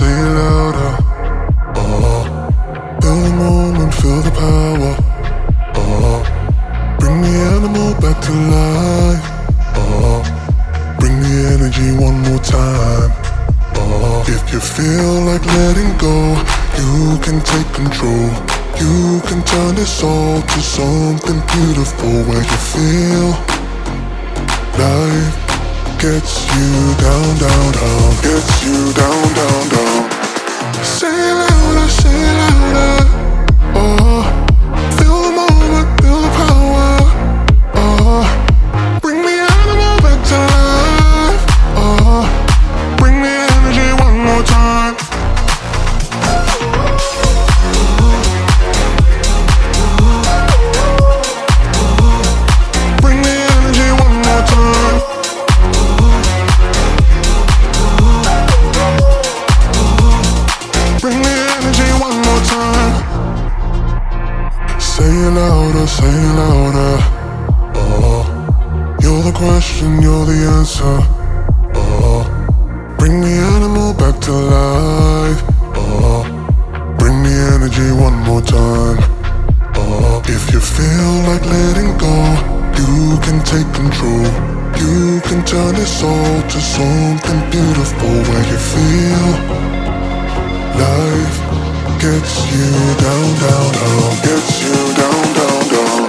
say it louder. Feel the moment, feel the power. Bring the animal back to life. Bring the energy one more time. If you feel like letting go, you can take control. You can turn this all to something beautiful, where you feel life gets you down, down, down, gets you down, down, down. Say it louder, say it louder. Feel the moment, feel the power. Bring the animal back to life. Bring the energy one more time. Bring the energy one more time. Bring the energy one more time. Say it louder, say it louder. You're the question, you're the answer. Bring the animal back to life. Bring the energy one more time. If you feel like letting go, you can take control. You can turn this all to something beautiful, where you feel life gets you down, down, down, gets you down, down, down.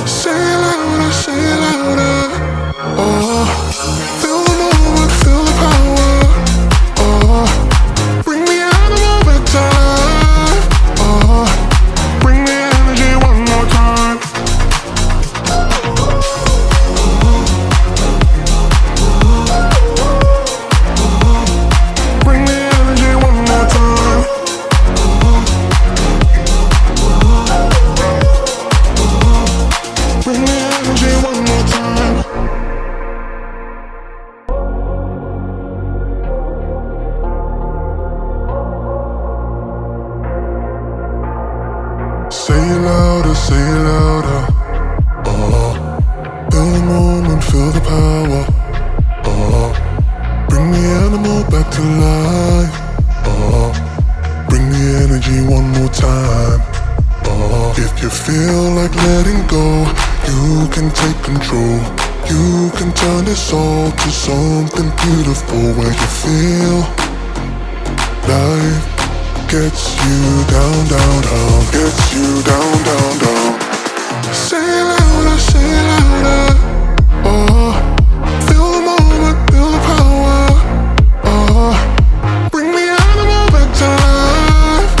Say it louder, say it louder. Feel the moment, feel the power. Bring the animal back to life. Bring the energy one more time. Bring the energy one more time. Bring the energy one more time. Say it louder, say it louder. Feel the moment, feel the power. Bring the animal back to life. Bring the energy one more time. If you feel like letting go, you can take control. You can turn this all to something beautiful, where you feel life gets you down, down, down, gets you down, down, down. Say it louder, say it louder. Feel the moment, feel the power. Bring the animal back to life.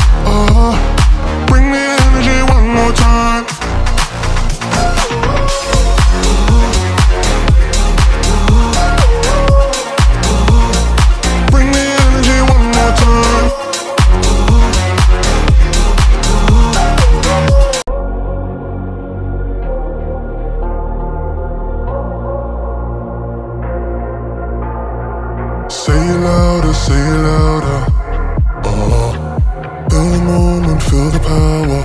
Bring the energy one more time. Bring the energy one more time. Say it louder, say it louder. Feel the moment, feel the power.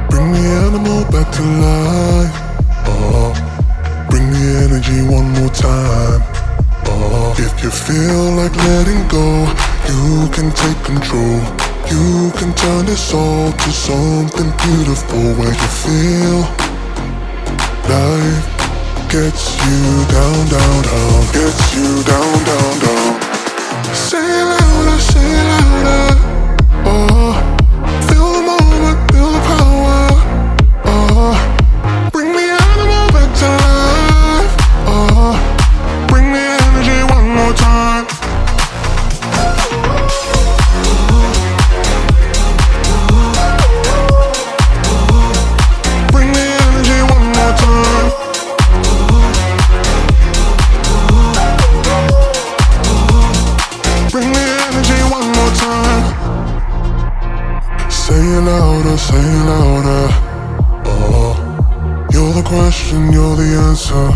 Bring the animal back to life. Bring the energy one more time. If you feel like letting go, you can take control. You can turn this all to something beautiful, where you feel life gets you down, down, down, gets you down, down, down. Say it louder, say it louder. Feel the moment, feel the power. Bring the animal back to life. Bring the energy one more time. Bring the energy one more time. Bring the energy one more time. Say it louder, say it louder. You're the question, you're the answer.